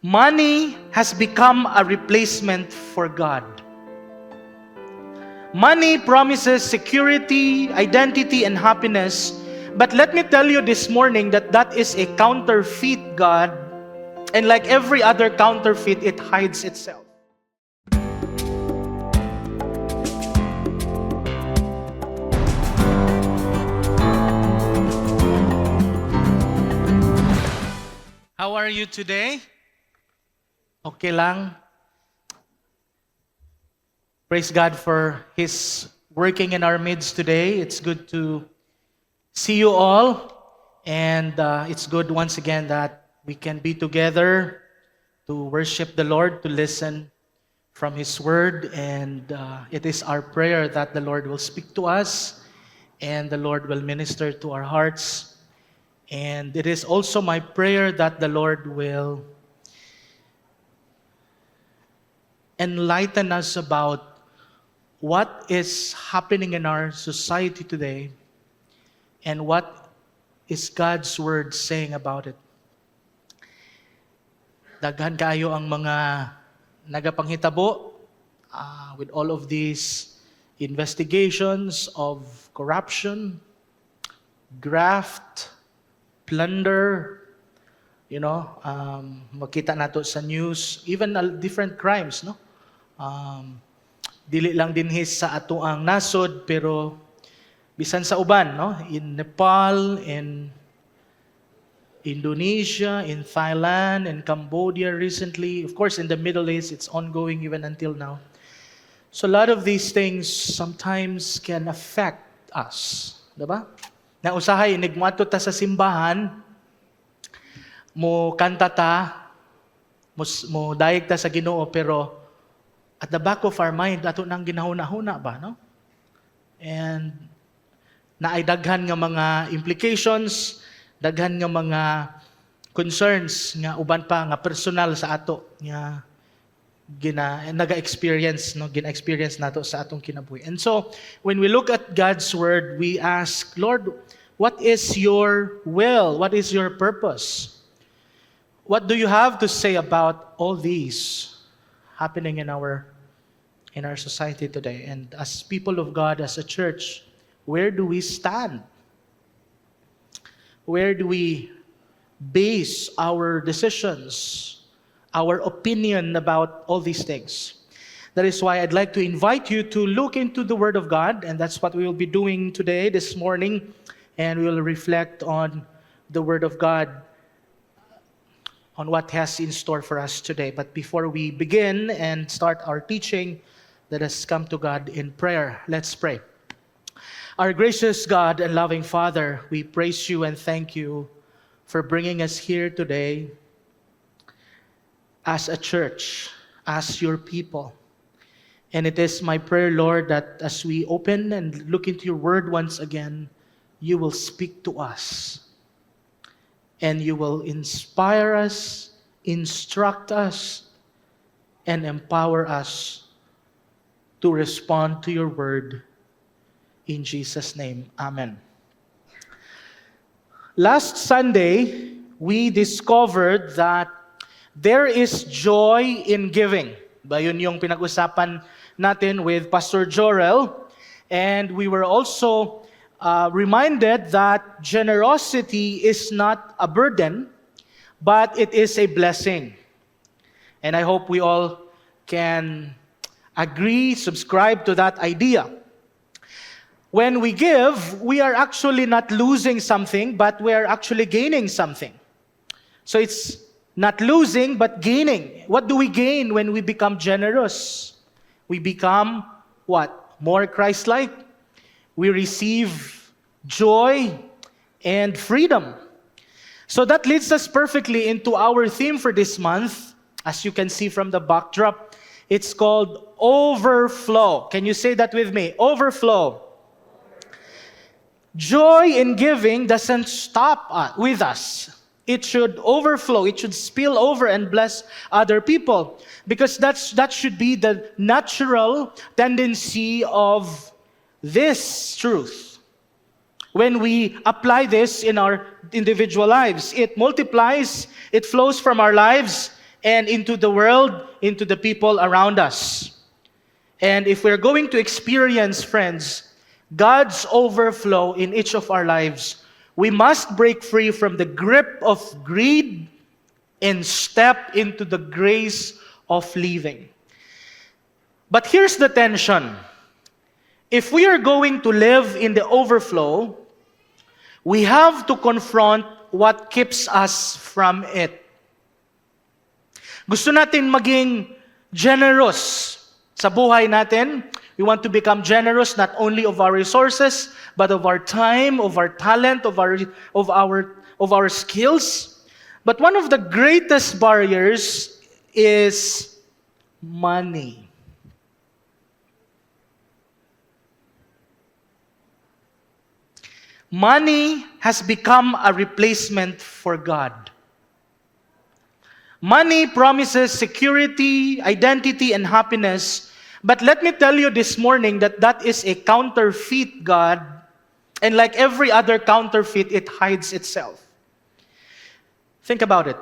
Money has become a replacement for God. Money promises security, identity, and happiness. But let me tell you this morning that that is a counterfeit God. And like every other counterfeit, it hides itself. How are you today? Okay lang. Praise God for His working in our midst today. It's good to see you all. And it's good once again that we can be together to worship the Lord, to listen from His Word. And it is our prayer that the Lord will speak to us and the Lord will minister to our hearts. And it is also my prayer that the Lord will enlighten us about what is happening in our society today and what is God's Word saying about it. Daghan kayo ang mga nagapanghitabo with all of these investigations of corruption, graft, plunder, makita nato sa news, even different crimes, no? Dili lang dinhi sa ato ang nasod, pero bisan sa uban, no? In Nepal, in Indonesia, in Thailand, in Cambodia recently, of course in the Middle East, it's ongoing even until now. So a lot of these things sometimes can affect us, diba? Na usahay inigmato ta sa simbahan, mo kanta ta, mo dayeg ta sa Ginoo, pero at the back of our mind ato nang ginahuna-huna ba, no? And naay daghan nga mga implications, daghan nga mga concerns nga uban pa nga personal sa ato nga naga-experience, no, gina-experience nato sa atong kinabuhi. And so when we look at God's Word, we ask, Lord, what is your will? What is your purpose? What do you have to say about all these happening in our society today? And as people of God, as a church, where do we stand? Where do we base our decisions, our opinion about all these things? That is why I'd like to invite you to look into the Word of God, and that's what we will be doing today, this morning, and we will reflect on the Word of God, on what has in store for us today. But before we begin and start our teaching, let us come to God in prayer. Let's pray. Our gracious God and loving Father, we praise you and thank you for bringing us here today as a church, as your people. And it is my prayer, Lord, that as we open and look into your word once again, you will speak to us. And you will inspire us, instruct us, and empower us to respond to your word. In Jesus' name, amen. Last Sunday, we discovered that there is joy in giving. Ba yun yung pinag-usapan natin with Pastor Jorel. And we were also reminded that generosity is not a burden, but it is a blessing. And I hope we all can agree, subscribe to that idea. When we give, we are actually not losing something, but we are actually gaining something. So it's not losing, but gaining. What do we gain when we become generous? We become what? More Christ-like. We receive joy and freedom. So that leads us perfectly into our theme for this month. As you can see from the backdrop, it's called Overflow. Can you say that with me? Overflow. Joy in giving doesn't stop with us. It should overflow. It should spill over and bless other people. Because that should be the natural tendency of this truth. When we apply this in our individual lives, it multiplies, it flows from our lives, and into the world, into the people around us. And if we're going to experience, friends, God's overflow in each of our lives, we must break free from the grip of greed and step into the grace of living. But here's the tension. If we are going to live in the overflow, we have to confront what keeps us from it. Gusto natin maging generous sa buhay natin. We want to become generous not only of our resources, but of our time, of our talent, of our skills. But one of the greatest barriers is money. Money has become a replacement for God. Money promises security, identity, and happiness. But let me tell you this morning that is a counterfeit God. And like every other counterfeit, it hides itself. Think about it.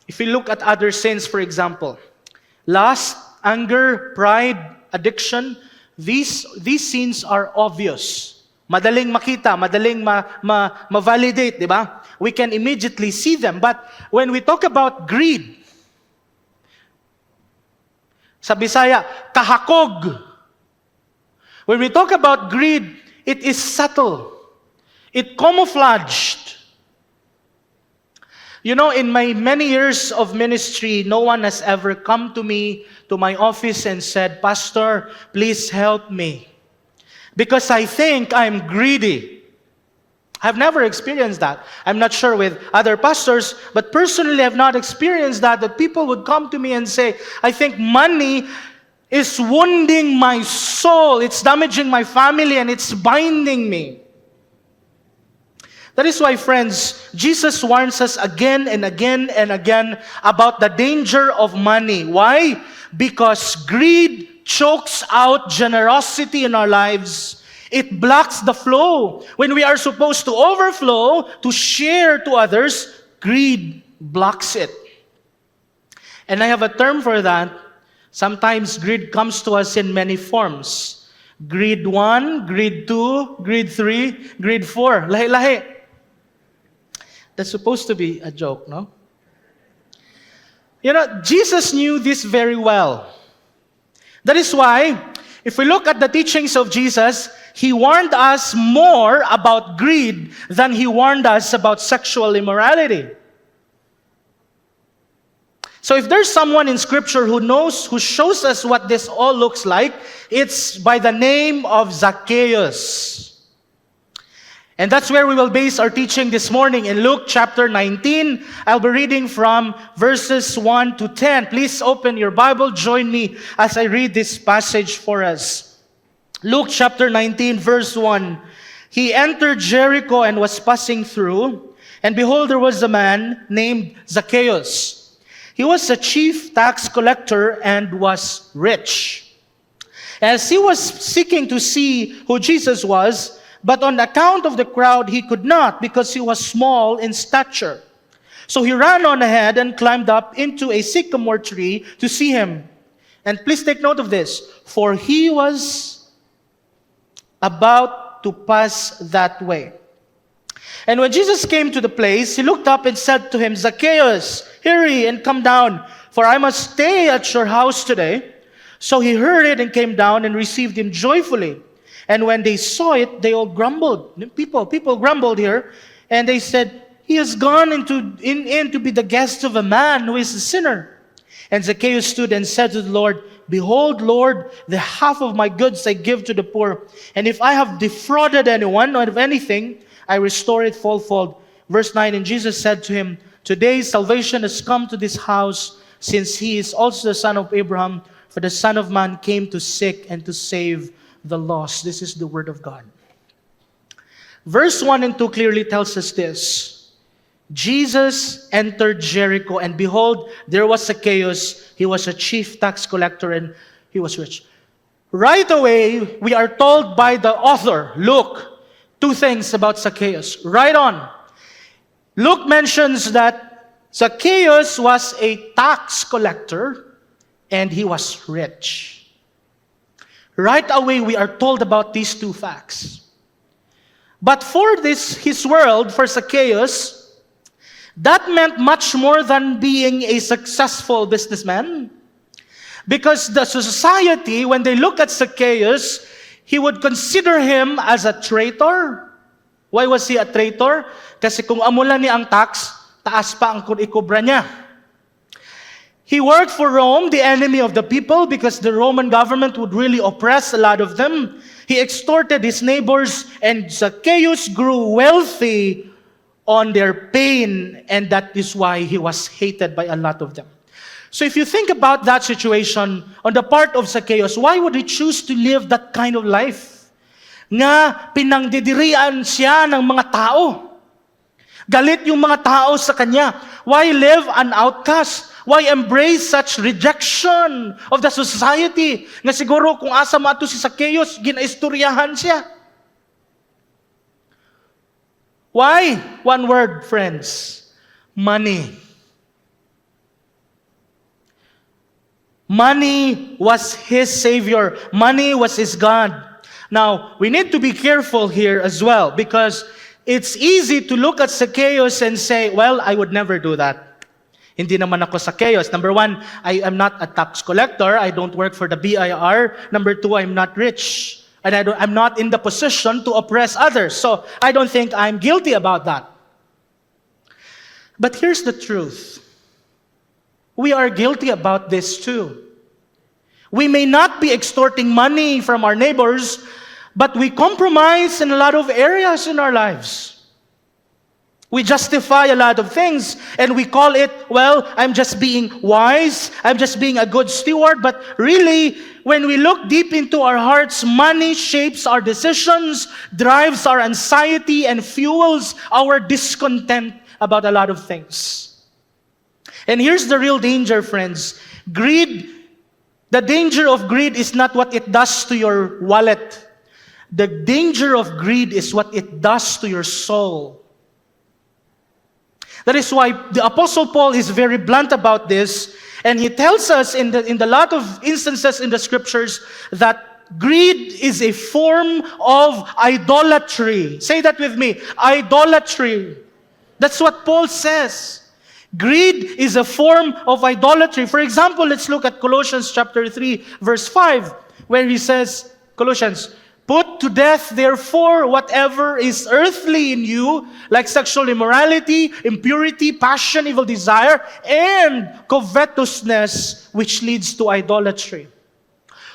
If you look at other sins, for example, lust, anger, pride, addiction, these sins are obvious. Madaling makita, madaling ma-validate, di ba? We can immediately see them. But when we talk about greed, sa Bisaya, kahakog. When we talk about greed, it is subtle. It camouflaged. You know, in my many years of ministry, no one has ever come to me, to my office and said, "Pastor, please help me. Because I think I'm greedy." I've never experienced that. I'm not sure with other pastors, but personally I've not experienced that people would come to me and say, "I think money is wounding my soul. It's damaging my family and it's binding me." That is why, friends, Jesus warns us again and again and again about the danger of money. Why? Because greed chokes out generosity in our lives. It blocks the flow. When we are supposed to overflow, to share to others, greed blocks it. And I have a term for that. Sometimes greed comes to us in many forms. Greed 1, greed 2, greed 3, greed 4. Lahi-lahi. That's supposed to be a joke, no? You know, Jesus knew this very well. That is why, if we look at the teachings of Jesus, He warned us more about greed than He warned us about sexual immorality. So if there's someone in Scripture who shows us what this all looks like, it's by the name of Zacchaeus. And that's where we will base our teaching this morning in Luke chapter 19. I'll be reading from verses 1 to 10. Please open your Bible. Join me as I read this passage for us. Luke chapter 19, verse 1. He entered Jericho and was passing through, and behold, there was a man named Zacchaeus. He was a chief tax collector and was rich. As he was seeking to see who Jesus was, but on account of the crowd, he could not because he was small in stature. So he ran on ahead and climbed up into a sycamore tree to see him. And please take note of this, for he was about to pass that way. And when Jesus came to the place, he looked up and said to him, "Zacchaeus, hurry and come down, for I must stay at your house today." So he hurried and came down and received him joyfully. And when they saw it, they all grumbled. People grumbled here. And they said, "He has gone in to be the guest of a man who is a sinner." And Zacchaeus stood and said to the Lord, "Behold, Lord, the half of my goods I give to the poor. And if I have defrauded anyone of anything, I restore it fourfold." Verse 9, and Jesus said to him, "Today salvation has come to this house, since he is also the son of Abraham. For the Son of Man came to seek and to save the lost." This is the word of God. Verse 1 and 2 clearly tells us this. Jesus entered Jericho, and behold, there was Zacchaeus. He was a chief tax collector, and he was rich. Right away, we are told by the author, Luke, two things about Zacchaeus. Right on. Luke mentions that Zacchaeus was a tax collector and he was rich. Right away, we are told about these two facts. But for his world, for Zacchaeus, that meant much more than being a successful businessman. Because the society, when they look at Zacchaeus, he would consider him as a traitor. Why was he a traitor? Kasi kung amula niya ang tax, taas pa ang ikubra niya. He worked for Rome, the enemy of the people, because the Roman government would really oppress a lot of them. He extorted his neighbors, and Zacchaeus grew wealthy on their pain, and that is why he was hated by a lot of them. So if you think about that situation on the part of Zacchaeus, why would he choose to live that kind of life? Nga pinangdidirian siya ng mga tao. Galit yung mga tao sa kanya. Why live an outcast? Why embrace such rejection of the society? Nga siguro kung asa mato si Zacchaeus, ginaistoryahan siya. Why? One word, friends. Money. Money was his savior. Money was his God. Now, we need to be careful here as well because it's easy to look at Zacchaeus and say, well, I would never do that. Hindi naman ako Zacchaeus. Number one, I am not a tax collector. I don't work for the BIR. Number two, I'm not rich. And I'm not in the position to oppress others. So I don't think I'm guilty about that. But here's the truth. We are guilty about this too. We may not be extorting money from our neighbors, but we compromise in a lot of areas in our lives. We justify a lot of things and we call it, well, I'm just being wise, I'm just being a good steward. But really, when we look deep into our hearts, money shapes our decisions, drives our anxiety, and fuels our discontent about a lot of things. And here's the real danger, friends. Greed, the danger of greed is not what it does to your wallet. The danger of greed is what it does to your soul. That is why the Apostle Paul is very blunt about this, and he tells us in the lot of instances in the scriptures that greed is a form of idolatry. Say that with me, idolatry. That's what Paul says. Greed is a form of idolatry. For example, let's look at Colossians chapter 3, verse 5, where he says, Colossians, put to death, therefore, whatever is earthly in you, like sexual immorality, impurity, passion, evil desire, and covetousness, which leads to idolatry.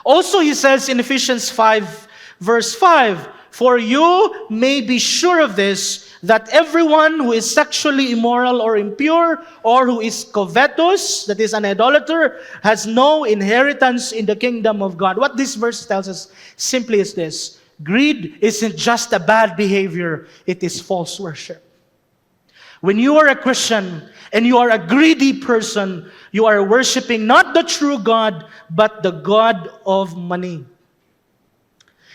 Also, he says in Ephesians 5, verse 5, for you may be sure of this, that everyone who is sexually immoral or impure, or who is covetous, that is an idolater, has no inheritance in the kingdom of God. What this verse tells us simply is this: greed isn't just a bad behavior, it is false worship. When you are a Christian and you are a greedy person, you are worshiping not the true God, but the God of money.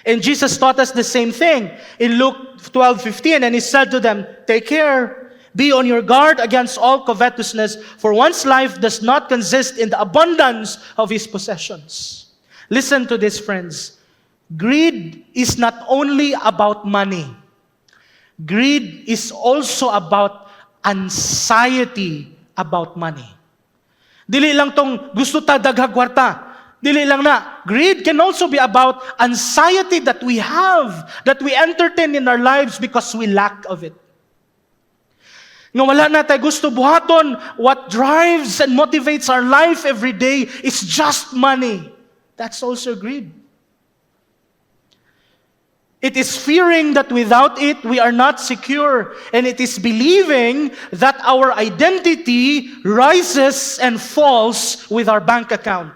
And Jesus taught us the same thing in Luke 12:15, and he said to them, take care, be on your guard against all covetousness, for one's life does not consist in the abundance of his possessions. Listen to this, friends. Greed is not only about money. Greed is also about anxiety about money. Dili lang tong gusto ta daghang kwarta. Dili lang na. Greed can also be about anxiety that we have, that we entertain in our lives because we lack of it. Nga wala na tayo gusto buhaton, what drives and motivates our life every day is just money. That's also greed. It is fearing that without it, we are not secure. And it is believing that our identity rises and falls with our bank account.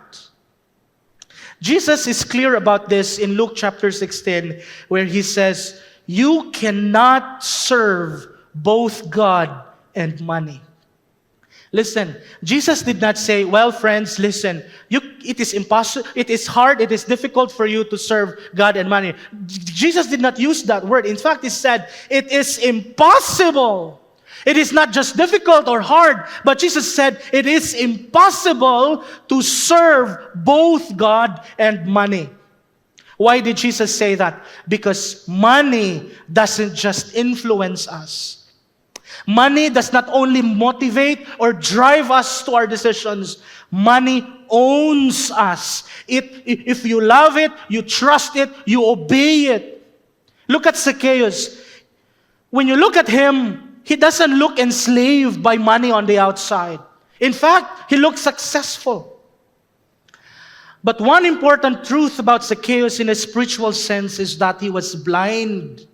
Jesus is clear about this in Luke chapter 16, where he says, you cannot serve both God and money. Listen, Jesus did not say, well, friends, listen, it is impossible, it is hard, it is difficult for you to serve God and money. Jesus did not use that word. In fact, he said, it is impossible. It is not just difficult or hard, but Jesus said it is impossible to serve both God and money. Why did Jesus say that? Because money doesn't just influence us. Money does not only motivate or drive us to our decisions. Money owns us. If you love it, you trust it, you obey it. Look at Zacchaeus. When you look at him, he doesn't look enslaved by money on the outside. In fact, he looks successful. But one important truth about Zacchaeus in a spiritual sense is that he was blind.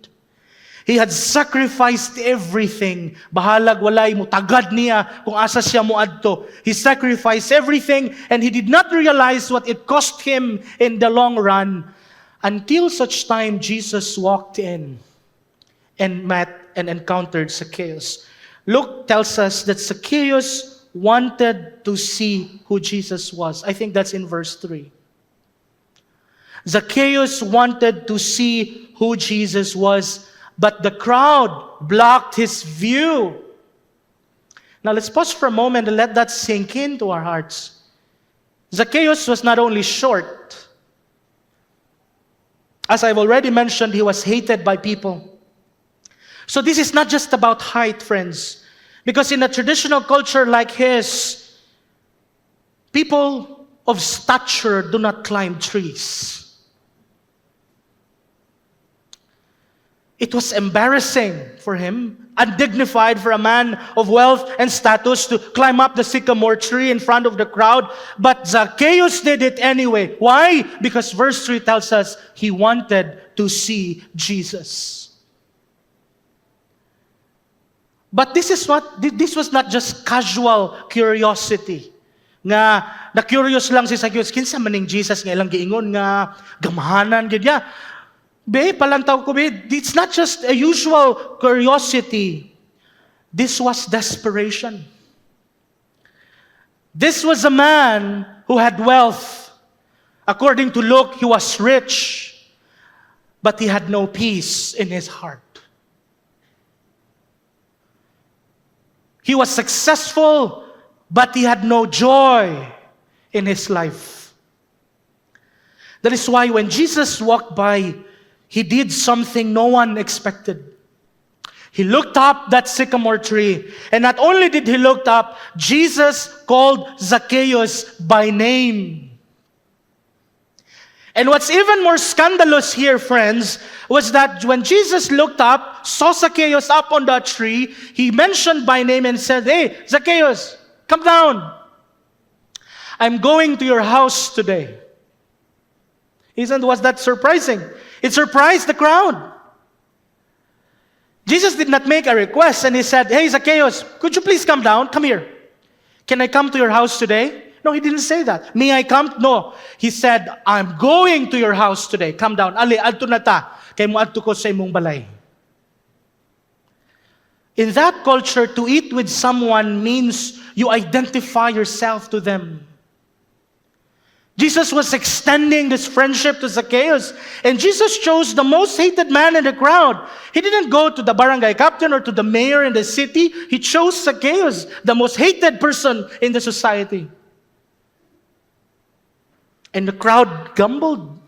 He had sacrificed everything. Bahalag walay mo tagad niya kung asa siya moadto. He sacrificed everything and he did not realize what it cost him in the long run until such time Jesus walked in and met and encountered Zacchaeus. Luke tells us that Zacchaeus wanted to see who Jesus was. I think that's in verse 3. Zacchaeus wanted to see who Jesus was, but the crowd blocked his view. Now let's pause for a moment and let that sink into our hearts. Zacchaeus was not only short. As I've already mentioned, he was hated by people. So this is not just about height, friends. Because in a traditional culture like his, people of stature do not climb trees. It was embarrassing for him, undignified for a man of wealth and status to climb up the sycamore tree in front of the crowd. But Zacchaeus did it anyway. Why? Because verse 3 tells us he wanted to see Jesus. But this was not just casual curiosity. Nga, na-curious lang si Zacchaeus, kinsa maning Jesus nga ilang giingon nga, gamahanan, ganyan. Palantaw ko, it's not just a usual curiosity. This was desperation. This was a man who had wealth. According to Luke, he was rich, but he had no peace in his heart. He was successful, but he had no joy in his life. That is why when Jesus walked by, he did something no one expected. He looked up that sycamore tree. And not only did he look up, Jesus called Zacchaeus by name. And what's even more scandalous here, friends, was that when Jesus looked up, saw Zacchaeus up on that tree, he mentioned by name and said, "Hey, Zacchaeus, come down. I'm going to your house today." Was that surprising? It surprised the crowd. Jesus did not make a request and he said, "Hey, Zacchaeus, could you please come down? Come here. Can I come to your house today?" No, he didn't say that. "May I come?" No. He said, "I'm going to your house today. Come down. Ali, adto na ta. Kay mo adto ko sa imong balay." In that culture, to eat with someone means you identify yourself to them. Jesus was extending this friendship to Zacchaeus. And Jesus chose the most hated man in the crowd. He didn't go to the barangay captain or to the mayor in the city. He chose Zacchaeus, the most hated person in the society. And the crowd grumbled.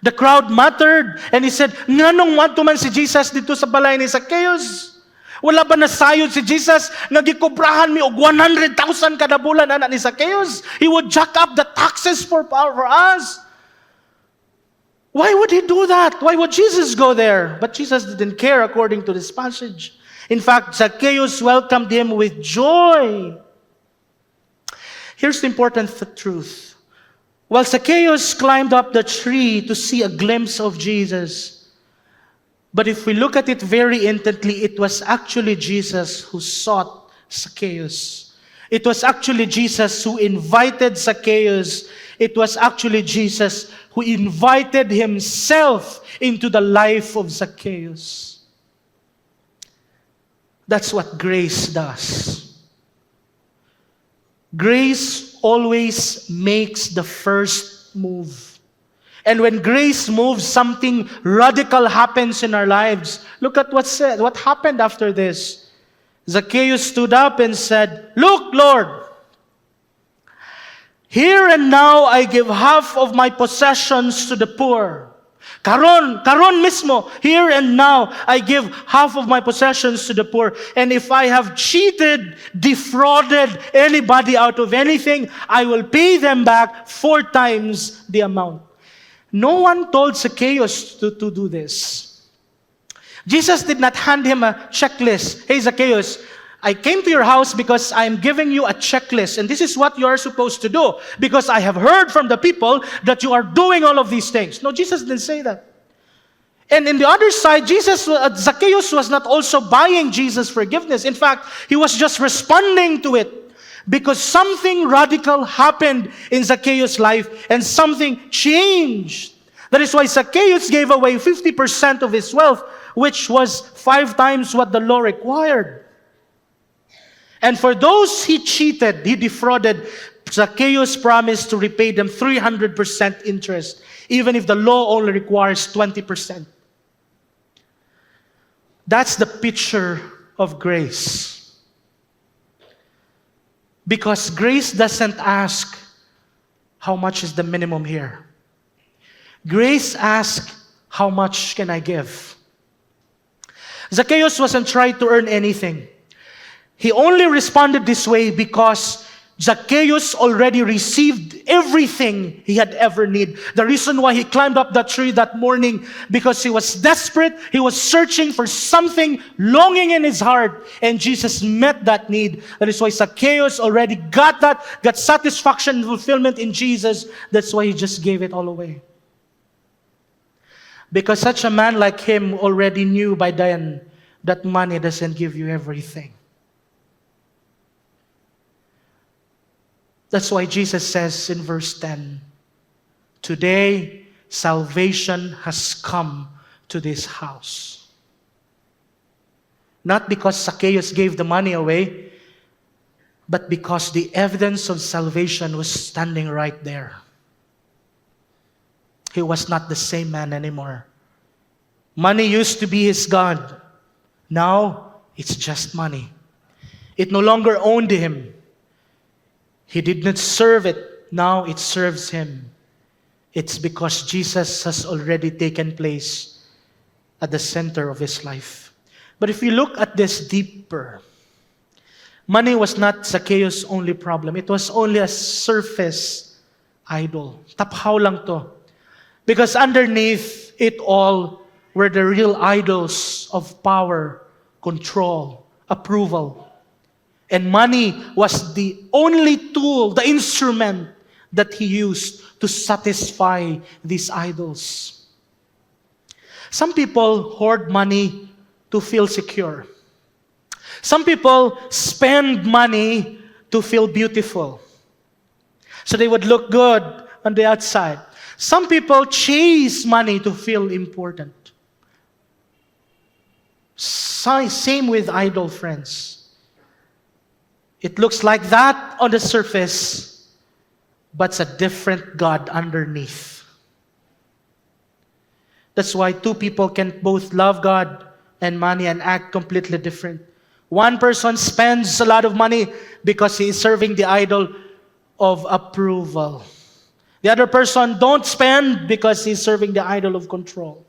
The crowd muttered. And he said, "Nganong wanto man si Jesus dito sa balay ni Zacchaeus? Wala ba nasayod si Jesus nga gikobrahan mi og 100,000 kada bulan ana ni Zacchaeus? He would jack up the taxes for us." Why would he do that? Why would Jesus go there? But Jesus didn't care according to this passage. In fact, Zacchaeus welcomed him with joy. Here's the important truth. While Zacchaeus climbed up the tree to see a glimpse of Jesus, but if we look at it very intently, it was actually Jesus who sought Zacchaeus. It was actually Jesus who invited Zacchaeus. It was actually Jesus who invited himself into the life of Zacchaeus. That's what grace does. Grace always makes the first move. And when grace moves, something radical happens in our lives. Look at what happened after this. Zacchaeus stood up and said, "Look, Lord, here and now I give half of my possessions to the poor." Karon mismo, here and now, I give half of my possessions to the poor. And if I have cheated, defrauded anybody out of anything, I will pay them back 4 times the amount. No one told Zacchaeus to do this. Jesus did not hand him a checklist. "Hey, Zacchaeus, I came to your house because I'm giving you a checklist, and this is what you are supposed to do, because I have heard from the people that you are doing all of these things." No, Jesus didn't say that. And in the other side, Zacchaeus was not also buying Jesus' forgiveness. In fact, he was just responding to it because something radical happened in Zacchaeus' life and something changed. That is why Zacchaeus gave away 50% of his wealth, which was 5 times what the law required. And for those he cheated, he defrauded, Zacchaeus promised to repay them 300% interest, even if the law only requires 20%. That's the picture of grace. Because grace doesn't ask, how much is the minimum here? Grace asks, how much can I give? Zacchaeus wasn't trying to earn anything. He only responded this way because Zacchaeus already received everything he had ever needed. The reason why he climbed up that tree that morning, because he was desperate, he was searching for something, longing in his heart, and Jesus met that need. That is why Zacchaeus already got satisfaction and fulfillment in Jesus. That's why he just gave it all away. Because such a man like him already knew by then that money doesn't give you everything. That's why Jesus says in verse 10, "Today salvation has come to this house." Not because Zacchaeus gave the money away, but because the evidence of salvation was standing right there. He was not the same man anymore. Money used to be his God. Now, it's just money. It no longer owned him. He did not serve it. Now it serves him. It's because Jesus has already taken place at the center of his life. But if you look at this deeper, money was not Zacchaeus' only problem. It was only a surface idol. Taphaw lang to. Because underneath it all were the real idols of power, control, approval. And money was the only tool, the instrument that he used to satisfy these idols. Some people hoard money to feel secure. Some people spend money to feel beautiful, so they would look good on the outside. Some people chase money to feel important. Same with idol, friends. It looks like that on the surface, but it's a different God underneath. That's why 2 people can both love God and money and act completely different. One person spends a lot of money because he is serving the idol of approval. The other person don't spend because he's serving the idol of control.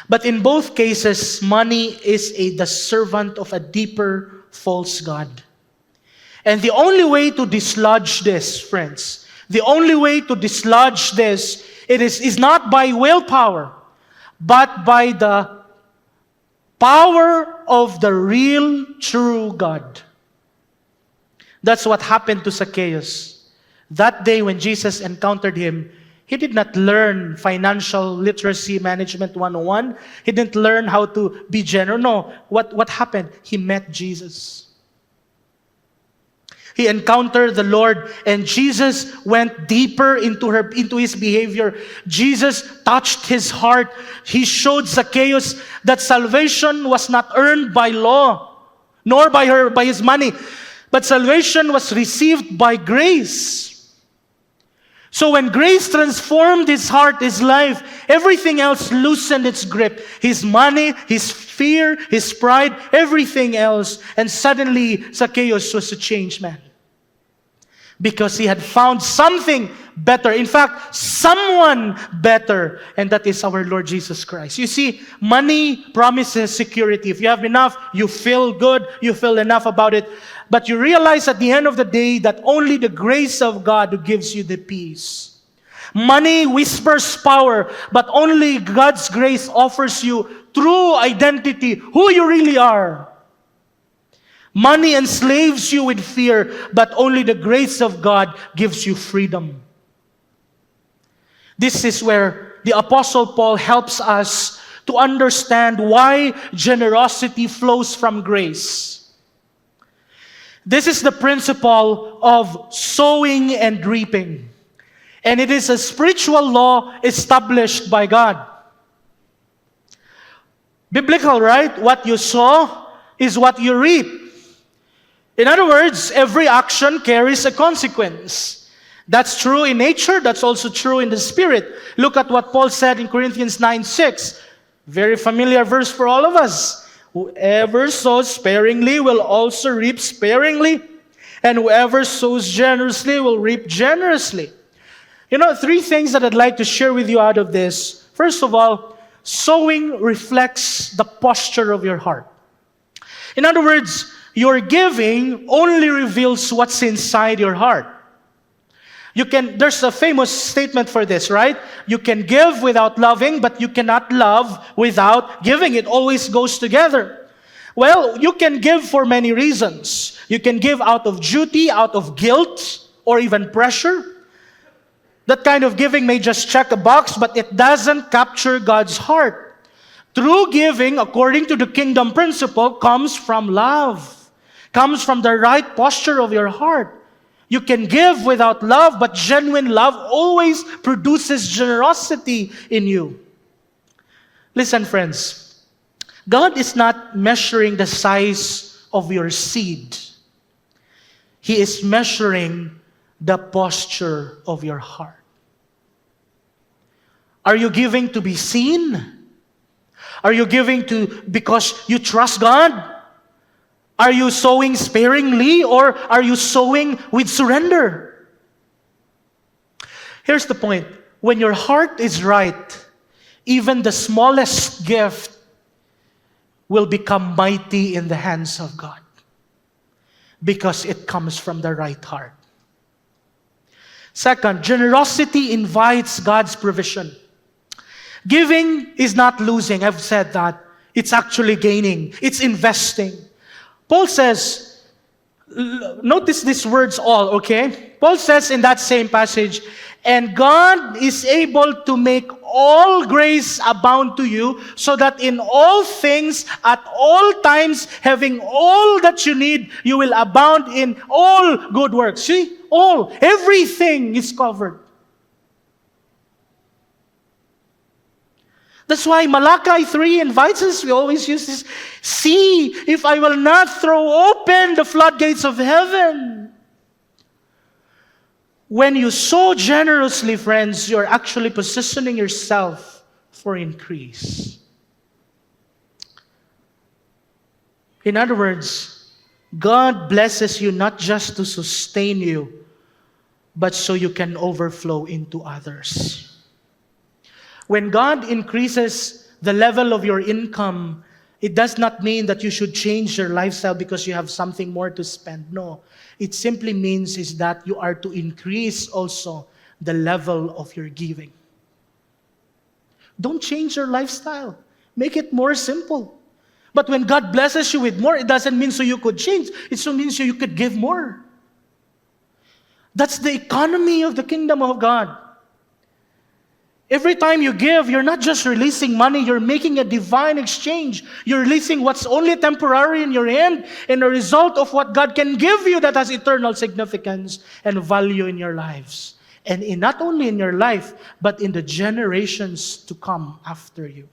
But in both cases, money is the servant of a deeper false god. And the only way to dislodge this, friends, the only way to dislodge this, is not by willpower, but by the power of the real, true God. That's what happened to Zacchaeus. That day when Jesus encountered him, he did not learn financial literacy management 101. He didn't learn how to be generous. No, what happened? He met Jesus. He encountered the Lord, and Jesus went deeper into his behavior. Jesus touched his heart. He showed Zacchaeus that salvation was not earned by law, nor by his money, but salvation was received by grace. So when grace transformed his heart, his life, everything else loosened its grip. His money, his fear, his pride, everything else. And suddenly, Zacchaeus was a changed man. Because he had found something better. In fact, someone better. And that is our Lord Jesus Christ. You see, money promises security. If you have enough, you feel good, you feel enough about it. But you realize at the end of the day that only the grace of God who gives you the peace. Money whispers power, but only God's grace offers you true identity, who you really are. Money enslaves you with fear, but only the grace of God gives you freedom. This is where the Apostle Paul helps us to understand why generosity flows from grace. This is the principle of sowing and reaping. And it is a spiritual law established by God. Biblical, right? What you sow is what you reap. In other words, every action carries a consequence. That's true in nature, that's also true in the spirit. Look at what Paul said in Corinthians 9:6. Very familiar verse for all of us. Whoever sows sparingly will also reap sparingly, and whoever sows generously will reap generously. You know, three things that I'd like to share with you out of this. First of all, sowing reflects the posture of your heart. In other words, your giving only reveals what's inside your heart. There's a famous statement for this, right? You can give without loving, but you cannot love without giving. It always goes together. Well, you can give for many reasons. You can give out of duty, out of guilt, or even pressure. That kind of giving may just check a box, but it doesn't capture God's heart. True giving, according to the kingdom principle, comes from love. Comes from the right posture of your heart. You can give without love, but genuine love always produces generosity in you. Listen, friends. God is not measuring the size of your seed. He is measuring the posture of your heart. Are you giving to be seen? Are you giving because you trust God? Are you sowing sparingly, or are you sowing with surrender? Here's the point. When your heart is right, even the smallest gift will become mighty in the hands of God. Because it comes from the right heart. Second, generosity invites God's provision. Giving is not losing. I've said that. It's actually gaining. It's investing. Paul says, notice these words all, okay? Paul says in that same passage, and God is able to make all grace abound to you, so that in all things, at all times, having all that you need, you will abound in all good works. See? All. Everything is covered. That's why Malachi 3 invites us, we always use this, see if I will not throw open the floodgates of heaven. When you sow generously, friends, you're actually positioning yourself for increase. In other words, God blesses you not just to sustain you, but so you can overflow into others. When God increases the level of your income, it does not mean that you should change your lifestyle because you have something more to spend. No. It simply means is that you are to increase also the level of your giving. Don't change your lifestyle. Make it more simple. But when God blesses you with more, it doesn't mean so you could change. It so means so you could give more. That's the economy of the kingdom of God. Every time you give, you're not just releasing money, you're making a divine exchange. You're releasing what's only temporary in your hand and a result of what God can give you that has eternal significance and value in your lives. And not only in your life, but in the generations to come after you.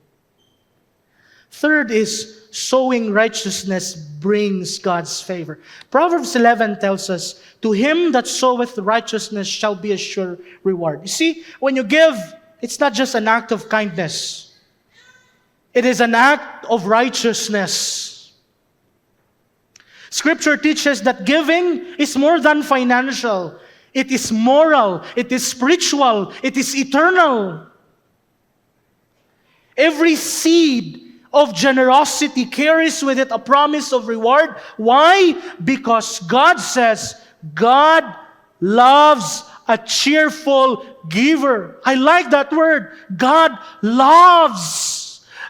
Third is sowing righteousness brings God's favor. Proverbs 11 tells us, to him that soweth righteousness shall be a sure reward. You see, when you give, it's not just an act of kindness. It is an act of righteousness. Scripture teaches that giving is more than financial. It is moral, it is spiritual, it is eternal. Every seed of generosity carries with it a promise of reward. Why? Because God says, God loves a cheerful giver. I like that word. God loves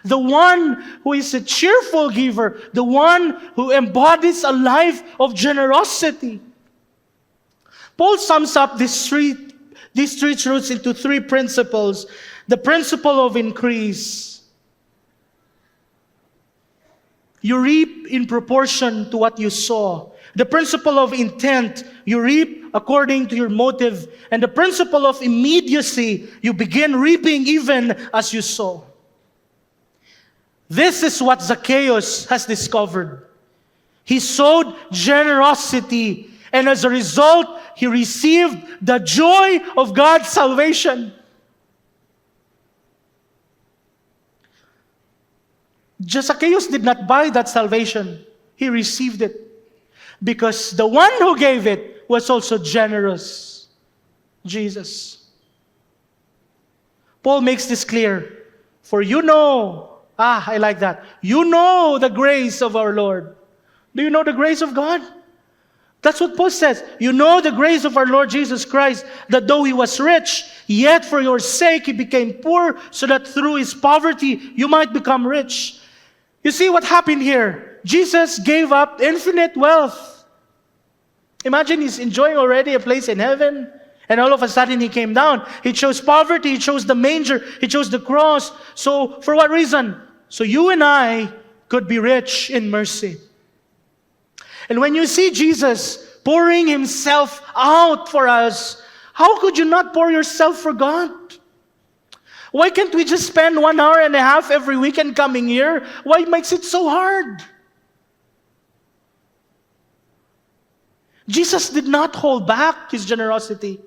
the one who is a cheerful giver, the one who embodies a life of generosity. Paul sums up these three truths into three principles. The principle of increase. You reap in proportion to what you sow. The principle of intent. You reap according to your motive. And the principle of immediacy. You begin reaping even as you sow. This is what Zacchaeus has discovered. He sowed generosity, and as a result, he received the joy of God's salvation. Zacchaeus did not buy that salvation. He received it. Because the one who gave it was also generous. Jesus. Paul makes this clear. For you know, I like that. You know the grace of our Lord. Do you know the grace of God? That's what Paul says. You know the grace of our Lord Jesus Christ, that though he was rich, yet for your sake he became poor, so that through his poverty you might become rich. You see what happened here? Jesus gave up infinite wealth. Imagine he's enjoying already a place in heaven, and all of a sudden he came down. He chose poverty, he chose the manger, he chose the cross. So for what reason? So you and I could be rich in mercy. And when you see Jesus pouring himself out for us, how could you not pour yourself for God? Why can't we just spend 1 hour and a half every weekend coming here? Why makes it so hard? Jesus did not hold back his generosity.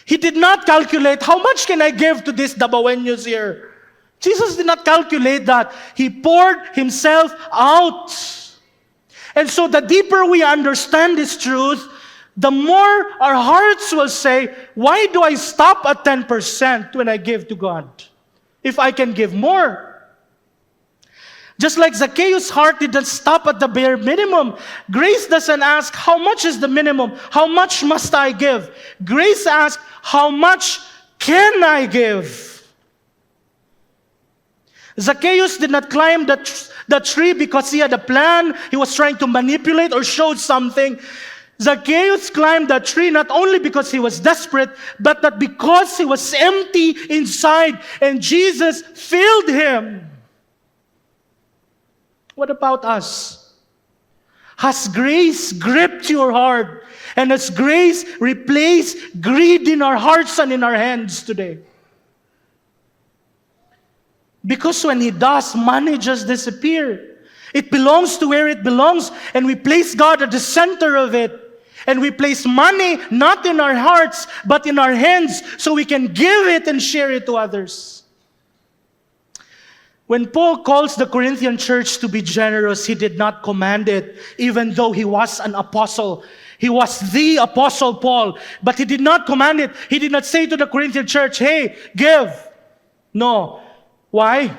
He did not calculate, how much can I give to this Dabawenyos here? Jesus did not calculate that. He poured himself out. And so the deeper we understand this truth, the more our hearts will say, why do I stop at 10% when I give to God? If I can give more. Just like Zacchaeus' heart didn't stop at the bare minimum. Grace doesn't ask, how much is the minimum? How much must I give? Grace asks, how much can I give? Zacchaeus did not climb the tree because he had a plan, he was trying to manipulate or show something. Zacchaeus climbed the tree not only because he was desperate, but that because he was empty inside and Jesus filled him. What about us? Has grace gripped your heart? And has grace replaced greed in our hearts and in our hands today? Because when he does, money just disappears. It belongs to where it belongs, and we place God at the center of it. And we place money not in our hearts, but in our hands, so we can give it and share it to others. When Paul calls the Corinthian church to be generous, he did not command it, even though he was an apostle. He was the apostle Paul, but he did not command it. He did not say to the Corinthian church, hey, give. No. Why?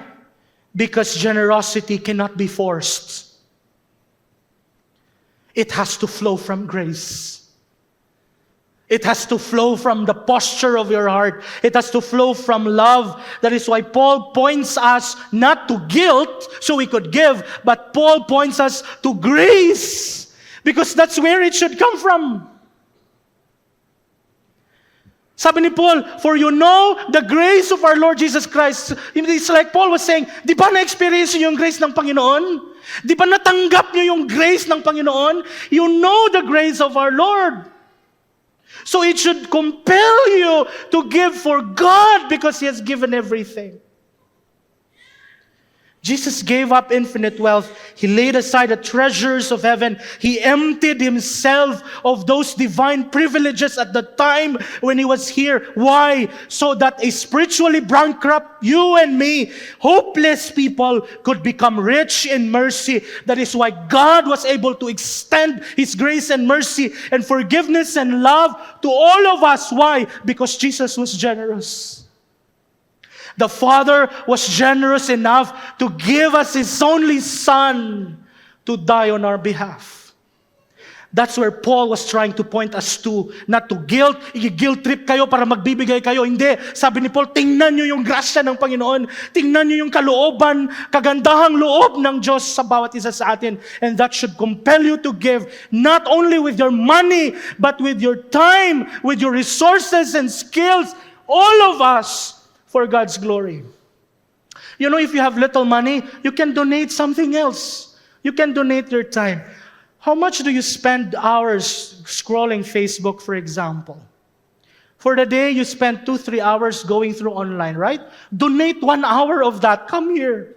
Because generosity cannot be forced. It has to flow from grace. It has to flow from the posture of your heart. It has to flow from love. That is why Paul points us not to guilt so we could give, but Paul points us to grace, because that's where it should come from. Sabi ni Paul, for you know the grace of our Lord Jesus Christ. It's like Paul was saying, di ba na-experience nyo yung grace ng Panginoon? Di ba natanggap nyo yung grace ng Panginoon? You know the grace of our Lord. So it should compel you to give for God because He has given everything. Jesus gave up infinite wealth. He laid aside the treasures of heaven. He emptied himself of those divine privileges at the time when he was here. Why? So that a spiritually bankrupt you and me, hopeless people, could become rich in mercy. That is why God was able to extend his grace and mercy and forgiveness and love to all of us. Why? Because Jesus was generous. The Father was generous enough to give us His only Son to die on our behalf. That's where Paul was trying to point us to. Not to guilt. I-guilt trip kayo para magbibigay kayo. Hindi. Sabi ni Paul, tingnan nyo yung grasya ng Panginoon. Tingnan nyo yung kalooban, kagandahang loob ng Diyos sa bawat isa sa atin. And that should compel you to give, not only with your money, but with your time, with your resources and skills. All of us, for God's glory. You know, if you have little money, you can donate something else. You can donate your time. How much do you spend hours scrolling Facebook, for example? For the day, you spend 2-3 hours going through online, right? Donate 1 hour of that. Come here.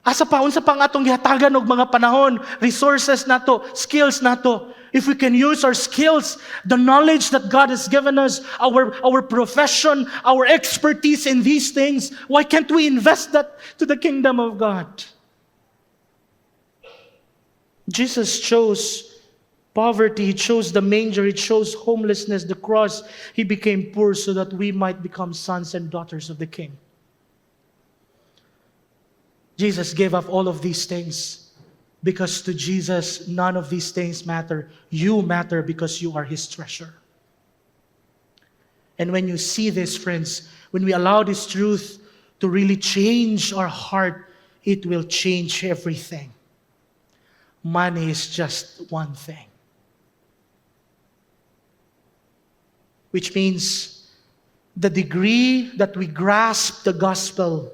Asa pa, unsa pang atong gihatagan og mga panahon, resources nato, skills nato. If we can use our skills, the knowledge that God has given us, our profession, our expertise in these things, why can't we invest that to the kingdom of God? Jesus chose poverty, He chose the manger, He chose homelessness, the cross. He became poor so that we might become sons and daughters of the King. Jesus gave up all of these things. Because to Jesus, none of these things matter. You matter because you are His treasure. And when you see this, friends, when we allow this truth to really change our heart, it will change everything. Money is just one thing. Which means the degree that we grasp the gospel,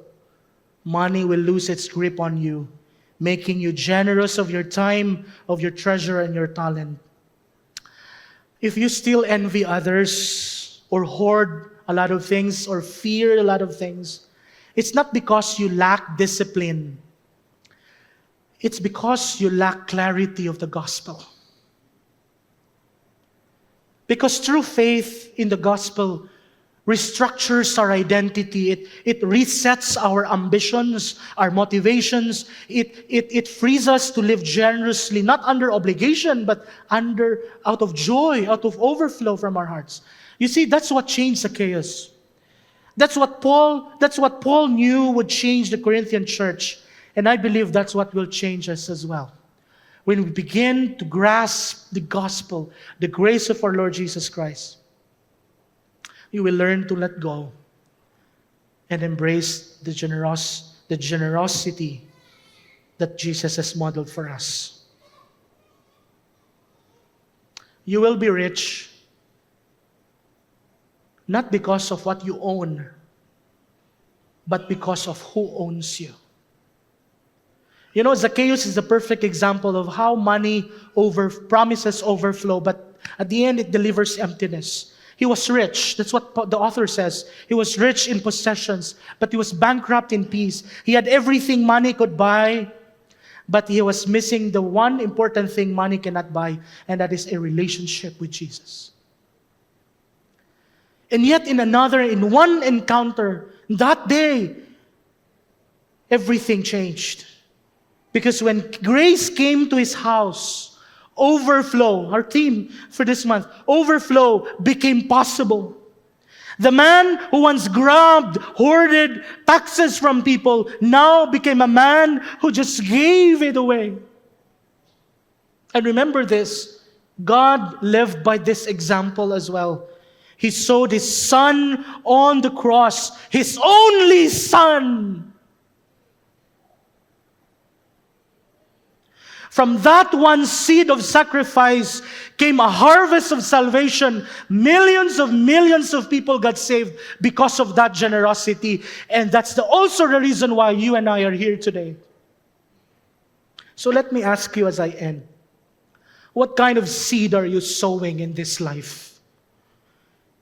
money will lose its grip on you, making you generous of your time, of your treasure, and your talent. If you still envy others, or hoard a lot of things, or fear a lot of things, it's not because you lack discipline. It's because you lack clarity of the gospel. Because true faith in the gospel restructures our identity. It resets our ambitions, our motivations. It frees us to live generously, not under obligation, but out of joy, out of overflow from our hearts. You see, that's what changed Zacchaeus. That's what Paul knew would change the Corinthian church. And I believe that's what will change us as well. When we begin to grasp the gospel, the grace of our Lord Jesus Christ, you will learn to let go and embrace the generosity that Jesus has modeled for us. You will be rich not because of what you own, but because of who owns you. You know, Zacchaeus is the perfect example of how money promises overflow, but at the end it delivers emptiness. He was rich. That's what the author says. He was rich in possessions, but he was bankrupt in peace. He had everything money could buy, but he was missing the one important thing money cannot buy, and that is a relationship with Jesus. And yet in one encounter, that day, everything changed. Because when grace came to his house, overflow, our theme for this month, overflow became possible. The man who once grabbed, hoarded taxes from people, now became a man who just gave it away. And remember this, God lived by this example as well. He sowed His Son on the cross, His only Son. From that one seed of sacrifice came a harvest of salvation. Millions of people got saved because of that generosity. And that's also the reason why you and I are here today. So let me ask you as I end, what kind of seed are you sowing in this life?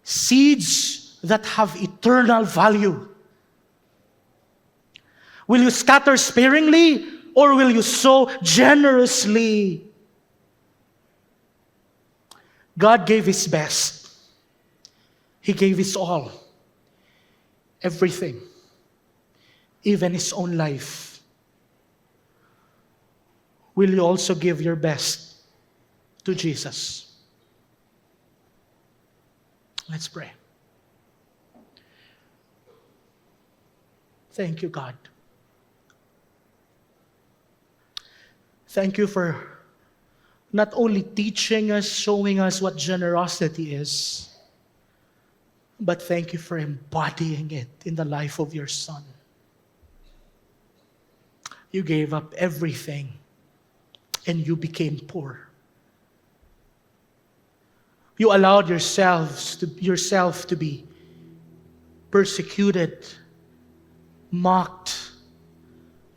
Seeds that have eternal value. Will you scatter sparingly or will you sow generously? God gave His best. He gave His all. Everything. Even His own life. Will you also give your best to Jesus? Let's pray. Thank you, God. Thank you for not only teaching us, showing us what generosity is, but thank you for embodying it in the life of your Son. You gave up everything and you became poor. You allowed yourself to be persecuted, mocked,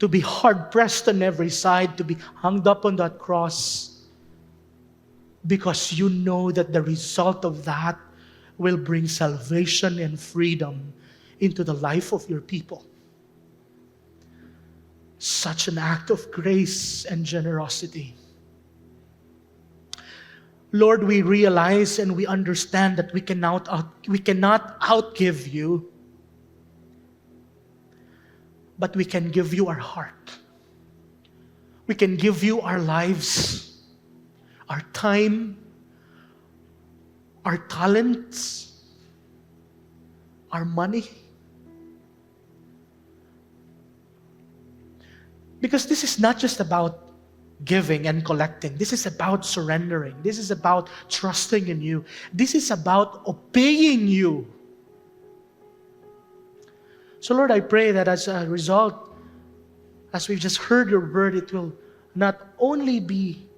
to be hard-pressed on every side, to be hung up on that cross, because you know that the result of that will bring salvation and freedom into the life of your people. Such an act of grace and generosity. Lord, we realize and we understand that we cannot outgive you, but we can give you our heart. We can give you our lives, our time, our talents, our money. Because this is not just about giving and collecting. This is about surrendering. This is about trusting in you. This is about obeying you. So Lord, I pray that as a result, as we've just heard your word, it will not only be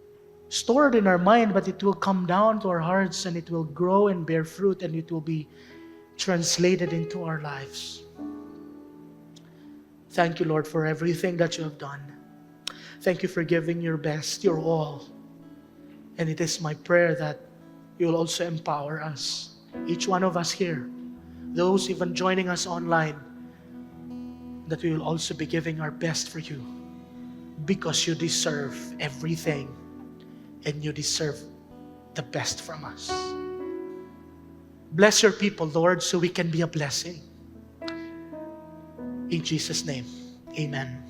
stored in our mind, but it will come down to our hearts and it will grow and bear fruit and it will be translated into our lives. Thank you, Lord, for everything that you have done. Thank you for giving your best, your all. And it is my prayer that you will also empower us, each one of us here, those even joining us online, that we will also be giving our best for you, because you deserve everything and you deserve the best from us. Bless your people, Lord, so we can be a blessing. In Jesus' name, amen.